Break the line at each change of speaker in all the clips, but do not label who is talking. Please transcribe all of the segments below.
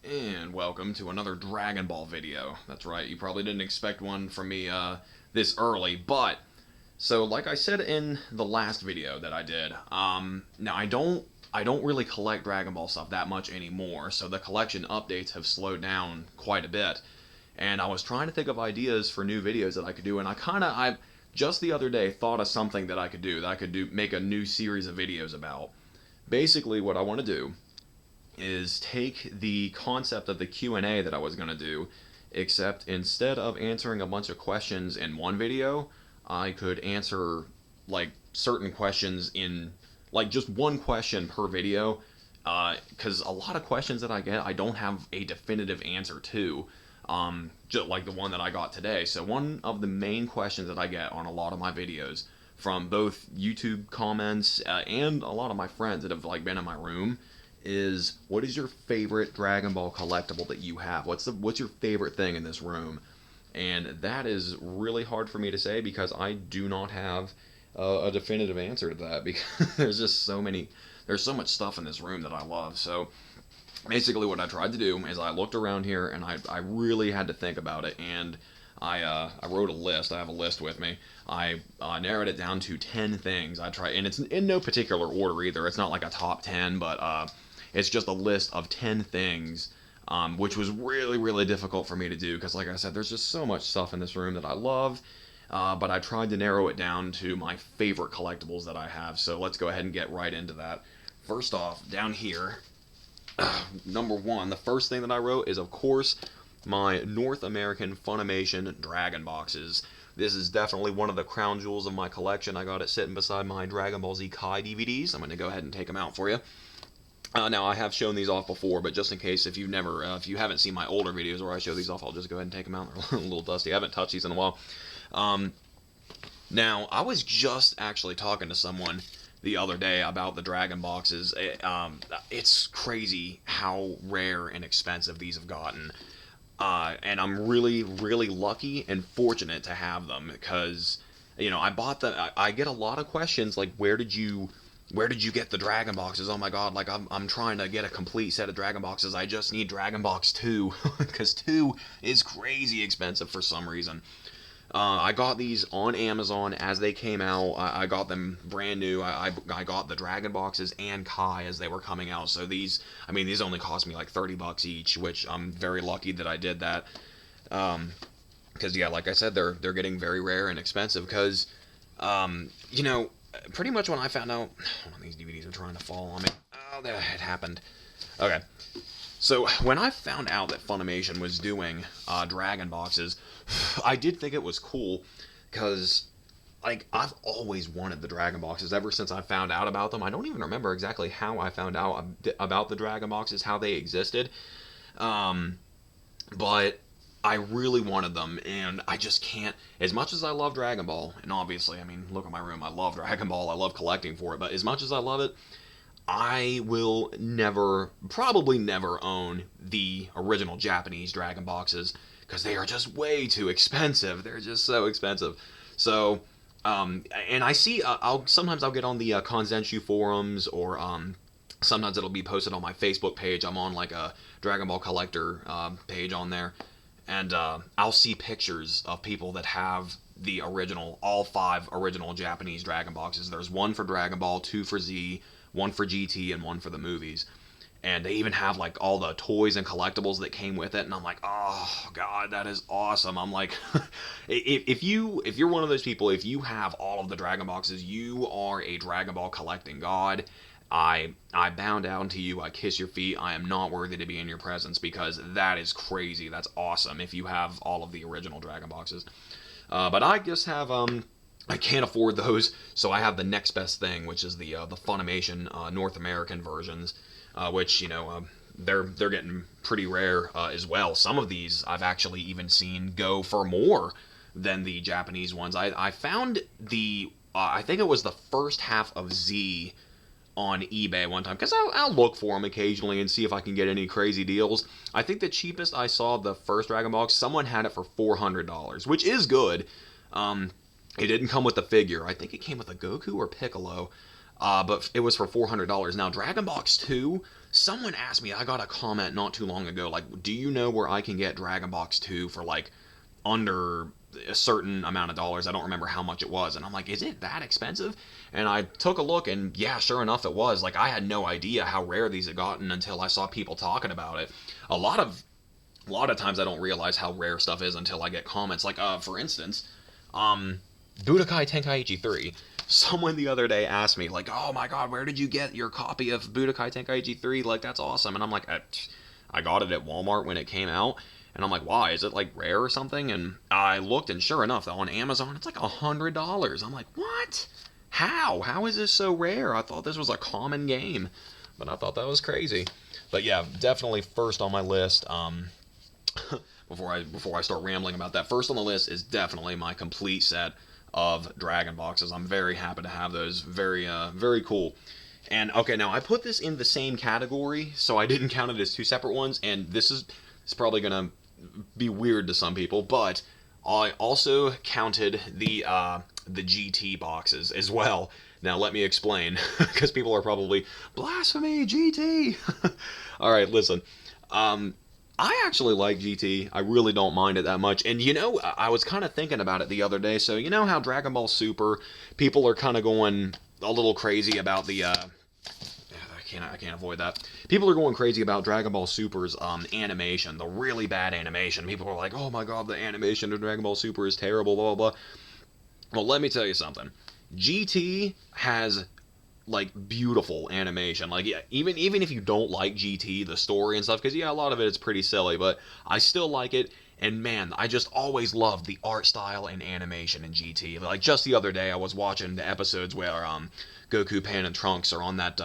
And welcome to another Dragon Ball video. That's right, you probably didn't expect one from me this early, but so like I said in the last video that I did, now I don't really collect Dragon Ball stuff that much anymore, so the collection updates have slowed down quite a bit. And I was trying to think of ideas for new videos that I could do, and I just the other day thought of something that I could do make a new series of videos about. Basically what I want to do is take the concept of the Q&A that I was going to do, except instead of answering a bunch of questions in one video, I could answer like certain questions in like just one question per video, because a lot of questions that I get I don't have a definitive answer to, just like the one that I got today. So one of the main questions that I get on a lot of my videos from both YouTube comments and a lot of my friends that have like been in my room is, what is your favorite Dragon Ball collectible that you have? What's your favorite thing in this room? And that is really hard for me to say because I do not have a definitive answer to that because there's so much stuff in this room that I love. So basically what I tried to do is I looked around here and I really had to think about it, and I wrote a list. I have a list with me. I narrowed it down to 10 things. And it's in no particular order either. It's not like a top 10, but it's just a list of 10 things, which was really, really difficult for me to do because, like I said, there's just so much stuff in this room that I love. But I tried to narrow it down to my favorite collectibles that I have. So let's go ahead and get right into that. First off, down here, number one, the first thing that I wrote is, of course, my North American Funimation Dragon boxes. This is definitely one of the crown jewels of my collection. I got it sitting beside my Dragon Ball Z Kai DVDs. I'm going to go ahead and take them out for you. Now, I have shown these off before, but just in case, if you haven't seen my older videos where I show these off, I'll just go ahead and take them out. They're a little dusty. I haven't touched these in a while. Now, I was just actually talking to someone the other day about the Dragon boxes. It's crazy how rare and expensive these have gotten. And I'm really, really lucky and fortunate to have them because, I bought them. I get a lot of questions like, where did you get the Dragon boxes? Oh my god, like I'm trying to get a complete set of Dragon boxes. I just need Dragon Box 2 because 2 is crazy expensive for some reason. I got these on Amazon as they came out. I got them brand new. I got the Dragon boxes and Kai as they were coming out. So these only cost me like $30 each, which I'm very lucky that I did that. Because yeah, like I said, they're getting very rare and expensive. Because pretty much when I found out, hold on, these DVDs are trying to fall on me. Oh, that had happened. Okay. So when I found out that Funimation was doing Dragon boxes, I did think it was cool because, like, I've always wanted the Dragon boxes ever since I found out about them. I don't even remember exactly how I found out about the Dragon boxes, how they existed, but I really wanted them, and I just can't. As much as I love Dragon Ball, and obviously, look at my room. I love Dragon Ball. I love collecting for it. But as much as I love it, I will probably never own the original Japanese Dragon boxes because they are just way too expensive. They're just so expensive. So, and I see, sometimes I'll get on the Kanzenshu forums, or sometimes it'll be posted on my Facebook page. I'm on like a Dragon Ball collector page on there, and I'll see pictures of people that have the original, all 5 original Japanese Dragon boxes. There's one for Dragon Ball, 2 for Z, 1 for GT, and 1 for the movies. And they even have like all the toys and collectibles that came with it, and I'm like, oh god, that is awesome. I'm like, if you're one of those people, if you have all of the Dragon boxes, you are a Dragon Ball collecting god. I bow down to you. I kiss your feet. I am not worthy to be in your presence because that is crazy. That's awesome if you have all of the original Dragon boxes. But I just have I can't afford those, so I have the next best thing, which is the Funimation North American versions, which they're getting pretty rare as well. Some of these I've actually even seen go for more than the Japanese ones. I found I think it was the first half of Z on eBay one time, because I'll look for them occasionally and see if I can get any crazy deals. I think the cheapest I saw the first Dragon box, someone had it for $400, which is good. It didn't come with the figure. I think it came with a Goku or Piccolo, but it was for $400. Now, Dragon Box 2, Someone asked me, I got a comment not too long ago, like, do you know where I can get Dragon Box 2 for like under a certain amount of dollars? I don't remember how much it was. And I'm like, is it that expensive? And I took a look, and yeah, sure enough, it was. Like, I had no idea how rare these had gotten until I saw people talking about it. A lot of times I don't realize how rare stuff is until I get comments. Like, for instance, Budokai Tenkaichi 3. Someone the other day asked me, like, oh my god, where did you get your copy of Budokai Tenkaichi 3? Like, that's awesome. And I'm like, I got it at Walmart when it came out. And I'm like, why? Is it like rare or something? And I looked, and sure enough, on Amazon, it's like $100. I'm like, what? How? How is this so rare? I thought this was a common game. But I thought that was crazy. But yeah, definitely first on my list. Before I start rambling about that, first on the list is definitely my complete set of Dragon Boxes. I'm very happy to have those. Very cool. And okay, now I put this in the same category, so I didn't count it as two separate ones. And this is probably gonna be weird to some people, but I also counted the GT boxes as well. Now let me explain, because people are probably, blasphemy, GT. All right, listen. I actually like GT. I really don't mind it that much. And I was kind of thinking about it the other day. So you know how Dragon Ball Super, people are kind of going a little crazy about the I can't avoid that. People are going crazy about Dragon Ball Super's animation, the really bad animation. People are like, oh my god, the animation of Dragon Ball Super is terrible, blah blah blah. Well, let me tell you something. GT has like beautiful animation. Like, yeah, even if you don't like GT, the story and stuff, because yeah, a lot of it is pretty silly, but I still like it. And man, I just always loved the art style and animation in GT. Like just the other day, I was watching the episodes where Goku, Pan, and Trunks are on that.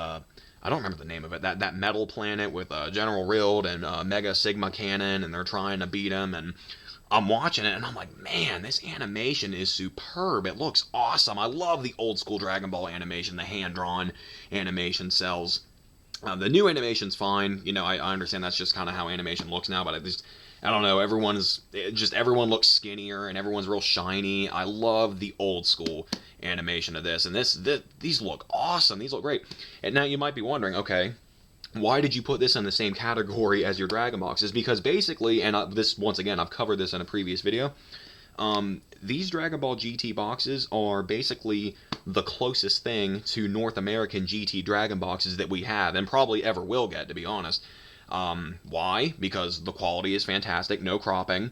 I don't remember the name of it. That metal planet with General Rild and Mega Sigma Cannon, and they're trying to beat him. And I'm watching it, and I'm like, man, this animation is superb. It looks awesome. I love the old school Dragon Ball animation, the hand-drawn animation cells. The new animation's fine. I understand that's just kind of how animation looks now, but I don't know. Everyone looks skinnier, and everyone's real shiny. I love the old school animation of this, and these look awesome. These look great. And now you might be wondering, okay, why did you put this in the same category as your Dragon Boxes? Because basically, and once again, I've covered this in a previous video, these Dragon Ball GT boxes are basically the closest thing to North American GT Dragon Boxes that we have, and probably ever will get, to be honest. Why? Because the quality is fantastic, no cropping,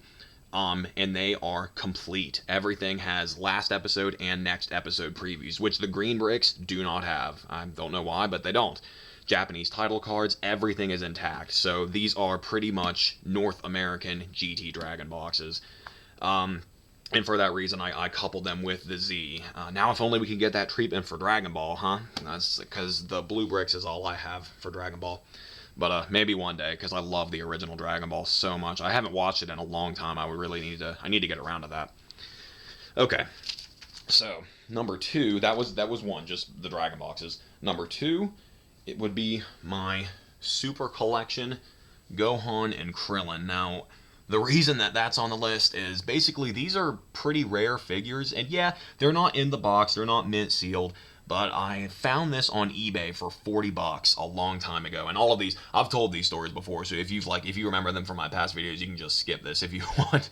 and they are complete. Everything has last episode and next episode previews, which the green bricks do not have. I don't know why, but they don't. Japanese title cards, everything is intact. So these are pretty much North American GT Dragon boxes. And for that reason, I coupled them with the Z. Now if only we could get that treatment for Dragon Ball, huh? That's because the blue bricks is all I have for Dragon Ball. But maybe one day, because I love the original Dragon Ball so much. I haven't watched it in a long time. I need to get around to that. Okay. So, number 2, that was one, just the Dragon boxes. Number 2, it would be my Super Collection, Gohan and Krillin. Now, the reason that that's on the list is basically these are pretty rare figures, and yeah, they're not in the box, they're not mint sealed, but I found this on eBay for $40 a long time ago. And all of these, I've told these stories before, so if you remember them from my past videos, you can just skip this if you want.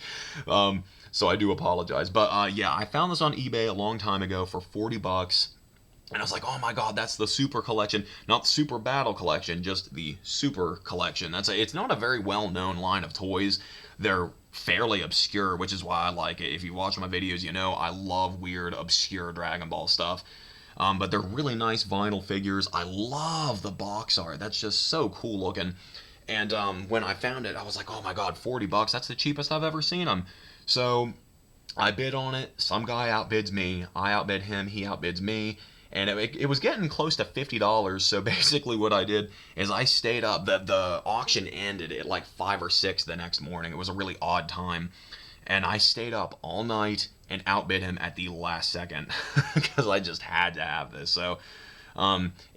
So I do apologize. But yeah, I found this on eBay a long time ago for $40. And I was like, oh my god, that's the Super Collection. Not the Super Battle Collection, just the Super Collection. It's not a very well-known line of toys. They're fairly obscure, which is why I like it. If you watch my videos, you know I love weird, obscure Dragon Ball stuff. But they're really nice vinyl figures. I love the box art. That's just so cool looking. And when I found it, I was like, oh my god, $40. That's the cheapest I've ever seen them. So I bid on it. Some guy outbids me. I outbid him. He outbids me. And it was getting close to $50, so basically what I did is I stayed up. The auction ended at like 5 or 6 the next morning. It was a really odd time. And I stayed up all night and outbid him at the last second because I just had to have this. So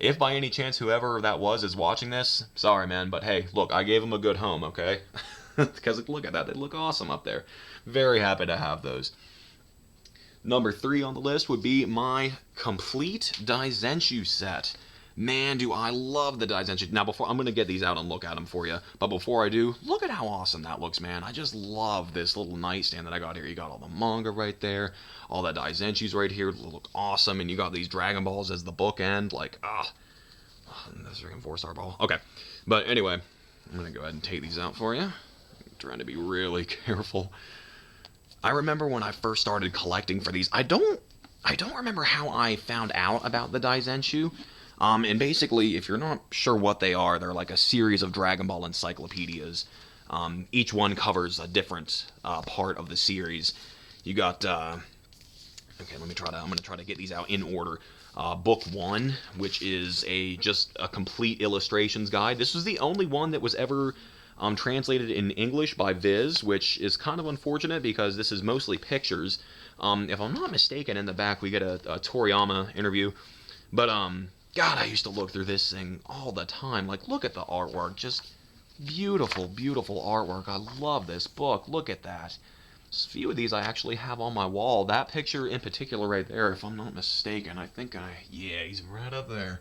if by any chance whoever that was is watching this, sorry man, but hey, look, I gave him a good home, okay? Because look at that, they look awesome up there. Very happy to have those. Number 3 on the list would be my complete Daizenshuu set. Man, do I love the Daizenshuu. Now, before I'm going to get these out and look at them for you, but before I do, look at how awesome that looks, man. I just love this little nightstand that I got here. You got all the manga right there, all the Daizenshus right here look awesome, and you got these Dragon Balls as the bookend. Like, this freaking 4-star ball. Okay, but anyway, I'm going to go ahead and take these out for you. I'm trying to be really careful. I remember when I first started collecting for these. I don't remember how I found out about the Daizenshuu. And basically, if you're not sure what they are, they're like a series of Dragon Ball encyclopedias. Each one covers a different part of the series. You got okay, I'm going to try to get these out in order. Book 1, which is just a complete illustrations guide. This was the only one that was ever translated in English by Viz, which is kind of unfortunate because this is mostly pictures. If I'm not mistaken, in the back we get a Toriyama interview. But, God, I used to look through this thing all the time. Like, look at the artwork. Just beautiful, beautiful artwork. I love this book. Look at that. A few of these I actually have on my wall. That picture in particular right there, if I'm not mistaken, yeah, he's right up there.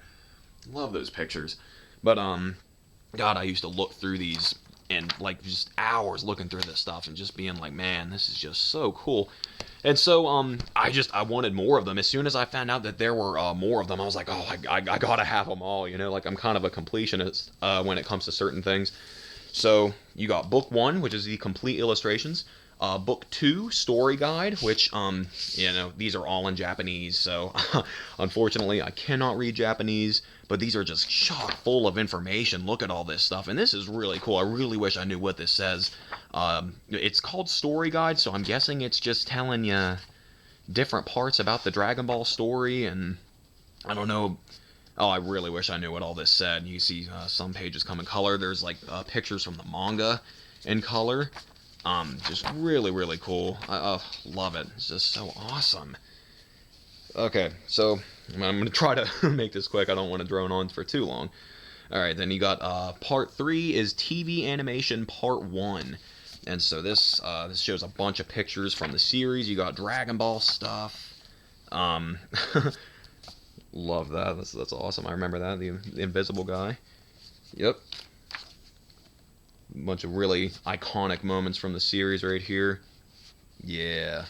Love those pictures. But, God, I used to look through these and, like, just hours looking through this stuff and just being like, man, this is just so cool. And so, I wanted more of them. As soon as I found out that there were more of them, I was like, oh, I gotta have them all, you know? Like, I'm kind of a completionist when it comes to certain things. So, you got Book 1, which is the complete illustrations. Book 2, Story Guide, which, these are all in Japanese, so unfortunately I cannot read Japanese, but these are just chock full of information. Look at all this stuff, and this is really cool. I really wish I knew what this says. It's called Story Guide, so I'm guessing it's just telling you different parts about the Dragon Ball story, and I don't know. Oh, I really wish I knew what all this said. You see some pages come in color. There's like pictures from the manga in color. Just really, really cool. I love it. It's just so awesome. Okay, so I'm going to try to make this quick. I don't want to drone on for too long. Alright, then you got part 3 is TV Animation Part 1. And so this shows a bunch of pictures from the series. You got Dragon Ball stuff. Love that. That's awesome. I remember that. The invisible guy. Yep. Bunch of really iconic moments from the series right here. Yeah.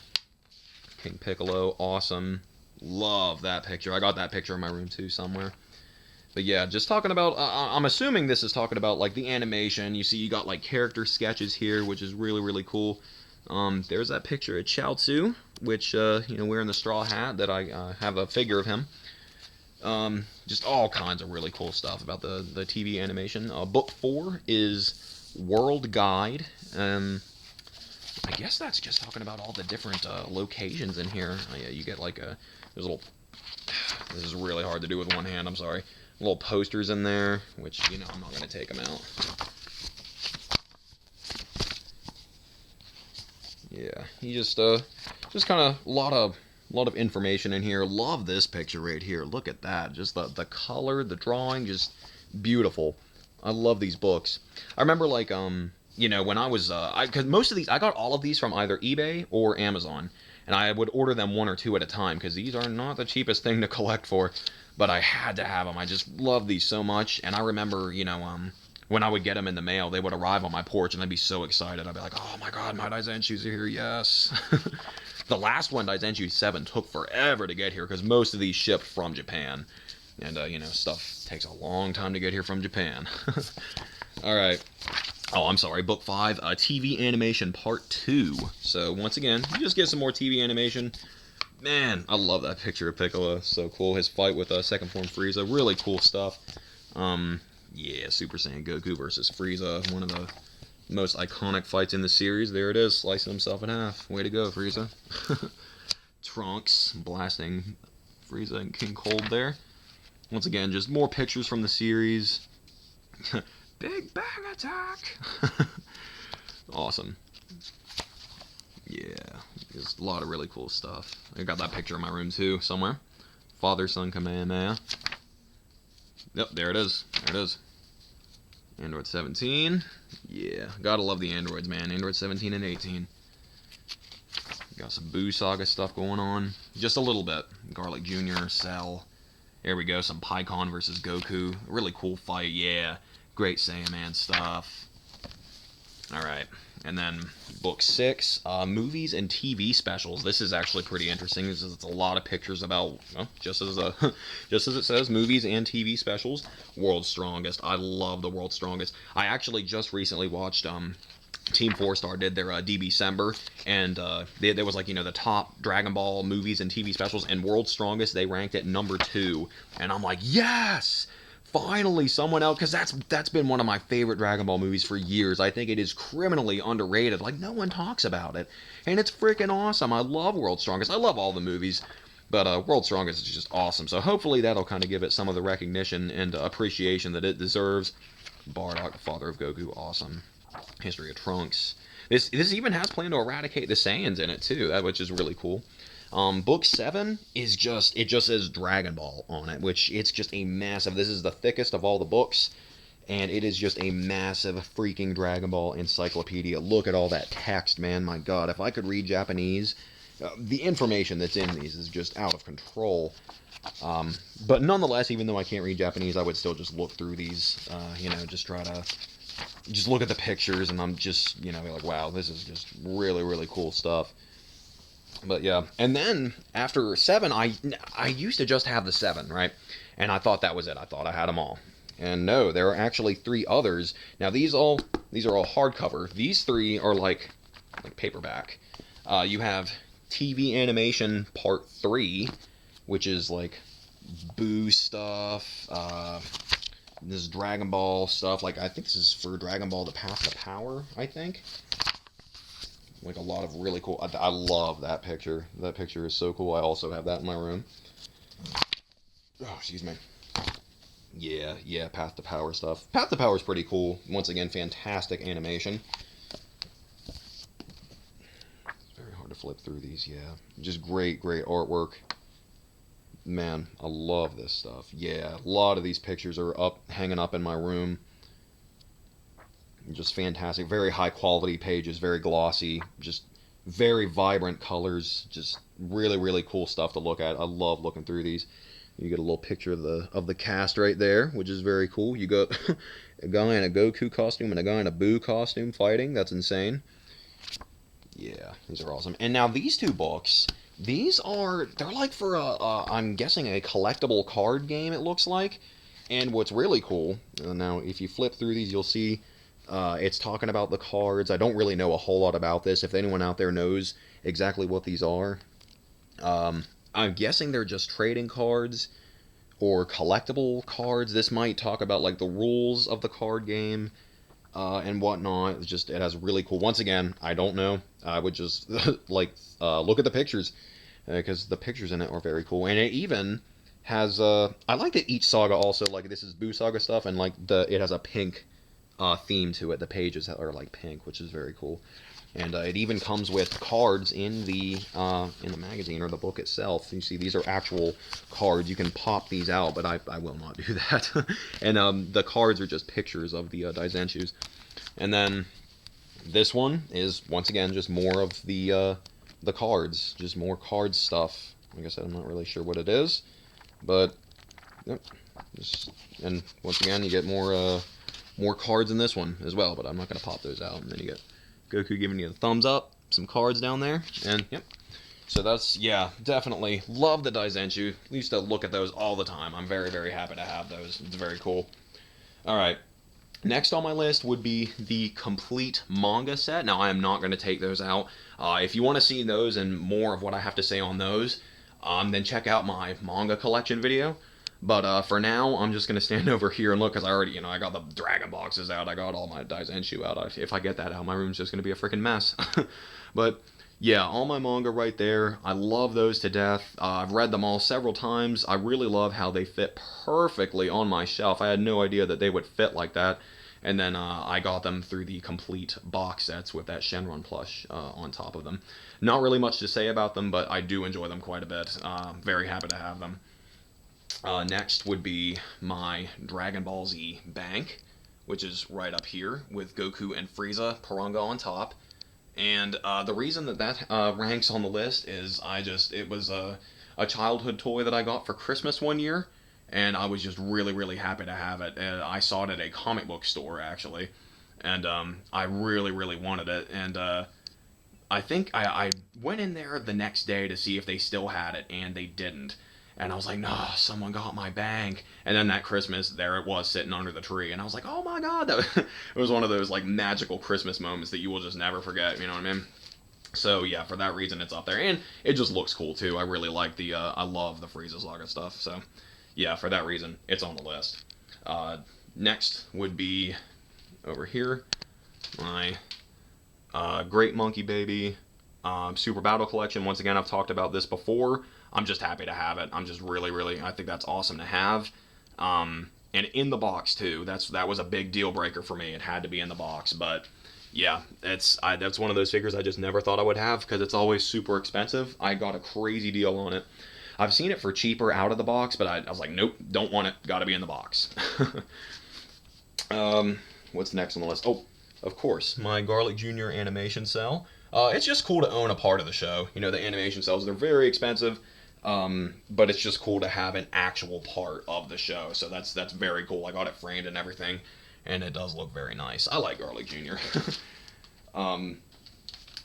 King Piccolo, awesome. Love that picture. I got that picture in my room too somewhere. But yeah, just talking about, I'm assuming this is talking about like the animation. You see you got like character sketches here, which is really, really cool. There's that picture of Chaozu, which, wearing the straw hat that I have a figure of him. Just all kinds of really cool stuff about the TV animation. Book 4 is World Guide. I guess that's just talking about all the different locations in here. Yeah, you get like there's a little. This is really hard to do with one hand. I'm sorry. Little posters in there, which I'm not gonna take them out. Yeah, you just kind of a lot of information in here. Love this picture right here. Look at that. Just the color, the drawing, just beautiful. I love these books. I remember like when I was because most of these I got all of these from either eBay or Amazon, and I would order them 1 or 2 at a time because these are not the cheapest thing to collect for, but I had to have them. I just love these so much. And I remember when I would get them in the mail, they would arrive on my porch and I'd be so excited. I'd be like, oh my god, my Daizenshus are here, yes. The last one, Daizenshuu 7, took forever to get here because most of these shipped from Japan. And, stuff takes a long time to get here from Japan. Alright. Oh, I'm sorry. Book 5, TV Animation Part 2. So, once again, you just get some more TV animation. Man, I love that picture of Piccolo. So cool. His fight with Second Form Frieza. Really cool stuff. Yeah, Super Saiyan Goku versus Frieza. One of the most iconic fights in the series. There it is. Slicing himself in half. Way to go, Frieza. Trunks blasting Frieza and King Cold there. Once again, just more pictures from the series. Big Bang Attack! Awesome. Yeah, there's a lot of really cool stuff. I got that picture in my room too, somewhere. Father, Son, Kamehameha. Yep, there it is. There it is. Android 17. Yeah, gotta love the androids, man. Android 17 and 18. Got some Boo Saga stuff going on. Just a little bit. Garlic Jr., Cell. There we go, some Pikkon versus Goku. Really cool fight, yeah. Great Saiyaman stuff. Alright, and then book 6, movies and TV specials. This is actually pretty interesting. It's a lot of pictures about, well, just as it says, movies and TV specials. World's Strongest. I love the World's Strongest. I actually just recently watched Team 4-Star did their DBcember, and there was, like, the top Dragon Ball movies and TV specials, and World's Strongest, they ranked at number 2, and I'm like, yes! Finally, someone else, because that's been one of my favorite Dragon Ball movies for years. I think it is criminally underrated. Like, no one talks about it, and it's freaking awesome. I love World's Strongest. I love all the movies, but World's Strongest is just awesome. So hopefully that'll kind of give it some of the recognition and appreciation that it deserves. Bardock, the father of Goku, awesome. History of Trunks. This even has plan to eradicate the Saiyans in it too, which is really cool. Book 7 is just, it just says Dragon Ball on it, which it's just a massive, this is the thickest of all the books, and it is just a massive freaking Dragon Ball encyclopedia. Look at all that text, man, my god. If I could read Japanese, the information that's in these is just out of control. But nonetheless, even though I can't read Japanese, I would still just look through these, just try to just look at the pictures, and I'm just, like, wow, this is just really, really cool stuff. But yeah, and then after 7, I used to just have the 7, right? And I thought that was it. I thought I had them all. And no, there are actually 3 others. Now these are all hardcover. These 3 are like paperback. You have TV Animation Part 3, which is like Boo stuff. This is Dragon Ball stuff. Like, I think this is for Dragon Ball: The Path to Power, I think. Like, a lot of really cool... I love that picture. That picture is so cool. I also have that in my room. Oh, excuse me. Yeah, Path to Power stuff. Path to Power is pretty cool. Once again, fantastic animation. It's very hard to flip through these, yeah. Just great artwork. Man, I love this stuff. Yeah, a lot of these pictures are hanging up in my room. Just fantastic, very high quality pages, very glossy, just very vibrant colors, just really, really cool stuff to look at. I love looking through these. You get a little picture of the cast right there, which is very cool. You got a guy in a Goku costume and a guy in a Boo costume fighting. That's insane. Yeah, these are awesome. And now these 2 books, they're like for I'm guessing a collectible card game, it looks like. And what's really cool, now if you flip through these, you'll see it's talking about the cards. I don't really know a whole lot about this. If anyone out there knows exactly what these are, I'm guessing they're just trading cards or collectible cards. This might talk about like the rules of the card game and whatnot. It has really cool. Once again, I don't know. I would just look at the pictures because the pictures in it are very cool. And it even has I like that each saga also, like, this is Boo Saga stuff, and like it has a pink theme to it. The pages are like pink, which is very cool. And it even comes with cards in the magazine or the book itself. You see, these are actual cards. You can pop these out, but I will not do that. And the cards are just pictures of the Daizenshus. And then this one is, once again, just more of the cards. Just more card stuff. Like I said, I'm not really sure what it is. But, yep. And once again, you get more cards in this one as well, but I'm not going to pop those out. And then you get Goku giving you the thumbs up, some cards down there, and yep. So that's, yeah, definitely love the Daizenshuu. Used to look at those all the time. I'm very, very happy to have those. It's very cool. Alright, next on my list would be the complete manga set. Now, I am not going to take those out. If you want to see those and more of what I have to say on those, then check out my manga collection video. But for now, I'm just going to stand over here and look, because I already, I got the Dragon boxes out. I got all my Daizenshuu out. If I get that out, my room's just going to be a freaking mess. But yeah, all my manga right there. I love those to death. I've read them all several times. I really love how they fit perfectly on my shelf. I had no idea that they would fit like that. And then I got them through the complete box sets with that Shenron plush on top of them. Not really much to say about them, but I do enjoy them quite a bit. Very happy to have them. Next would be my Dragon Ball Z bank, which is right up here with Goku and Frieza, Porunga on top. And the reason that ranks on the list is it was a childhood toy that I got for Christmas one year, and I was just really, really happy to have it. And I saw it at a comic book store actually, and I really, really wanted it. And I think I went in there the next day to see if they still had it, and they didn't. And I was like, no, someone got my bank. And then that Christmas, there it was sitting under the tree. And I was like, oh my God. It was one of those like magical Christmas moments that you will just never forget. You know what I mean? So yeah, for that reason, it's up there. And it just looks cool too. I really like I love the Frieza Saga stuff. So yeah, for that reason, it's on the list. Next would be over here, my Great Monkey Baby Super Battle Collection. Once again, I've talked about this before. I'm just happy to have it. I'm just really, really, I think that's awesome to have. And in the box too. That was a big deal breaker for me. It had to be in the box. But yeah, that's one of those figures I just never thought I would have because it's always super expensive. I got a crazy deal on it. I've seen it for cheaper out of the box, but I was like, nope, don't want it. Got to be in the box. What's next on the list? Oh, of course, my Garlic Jr. animation cell. It's just cool to own a part of the show. You know, the animation cells, they're very expensive, but it's just cool to have an actual part of the show. So that's very cool. I got it framed and everything, and it does look very nice. I like Garlic Jr.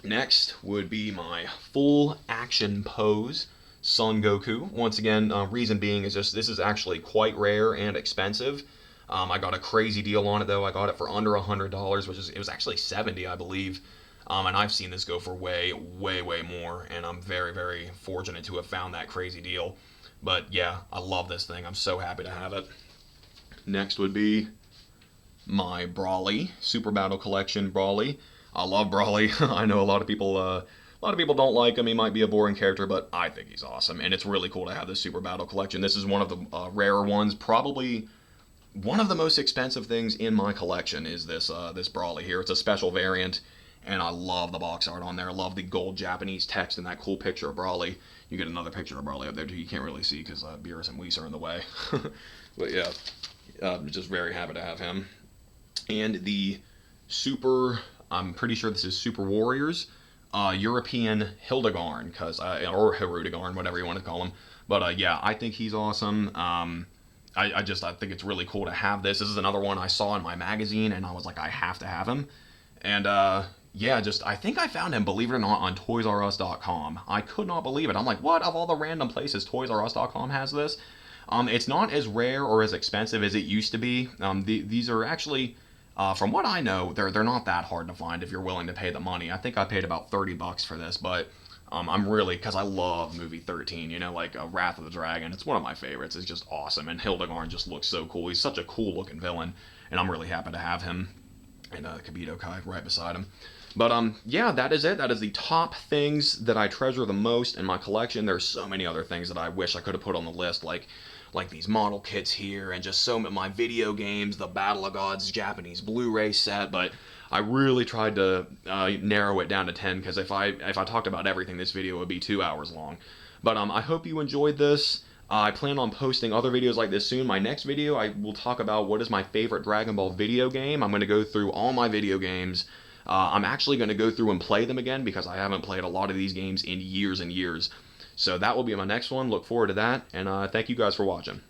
Next would be my full action pose Son Goku. Once again, reason being is just this is actually quite rare and expensive. I got a crazy deal on it though. I got it for under $100, it was actually 70, I believe. And I've seen this go for way, way, way more, and I'm very, very fortunate to have found that crazy deal. But yeah, I love this thing. I'm so happy to have it. Next would be my Brawly Super Battle Collection Brawly. I love Brawly. I know a lot of people don't like him. He might be a boring character, but I think he's awesome, and it's really cool to have this Super Battle Collection. This is one of the rarer ones, probably. One of the most expensive things in my collection is this Brawly here. It's a special variant, and I love the box art on there. I love the gold Japanese text and that cool picture of Brawly. You get another picture of Brawly up there too. You can't really see because Beerus and Whis are in the way. But yeah, just very happy to have him. And the Super, I'm pretty sure this is Super Warriors, European Hildegarn, or Hirudegarn, whatever you want to call him. But yeah, I think he's awesome. I think it's really cool to have this. This is another one I saw in my magazine, and I was like, I have to have him. And yeah, I think I found him, believe it or not, on ToysRUs.com. I could not believe it. I'm like, what? Of all the random places, ToysRUs.com has this? It's not as rare or as expensive as it used to be. These are actually, from what I know, they're not that hard to find if you're willing to pay the money. I think I paid about $30 for this, but I'm really, because I love movie 13, you know, like Wrath of the Dragon. It's one of my favorites. It's just awesome, and Hildegarn just looks so cool. He's such a cool looking villain, and I'm really happy to have him, and Kibito Kai right beside him. But yeah, that is it. That is the top things that I treasure the most in my collection. There's so many other things that I wish I could have put on the list, like these model kits here, and just so many my video games, the Battle of Gods Japanese Blu-ray set. But I really tried to narrow it down to 10 because if I talked about everything, this video would be 2 hours long. But I hope you enjoyed this. I plan on posting other videos like this soon. My next video, I will talk about what is my favorite Dragon Ball video game. I'm going to go through all my video games. I'm actually going to go through and play them again because I haven't played a lot of these games in years and years. So that will be my next one. Look forward to that, and thank you guys for watching.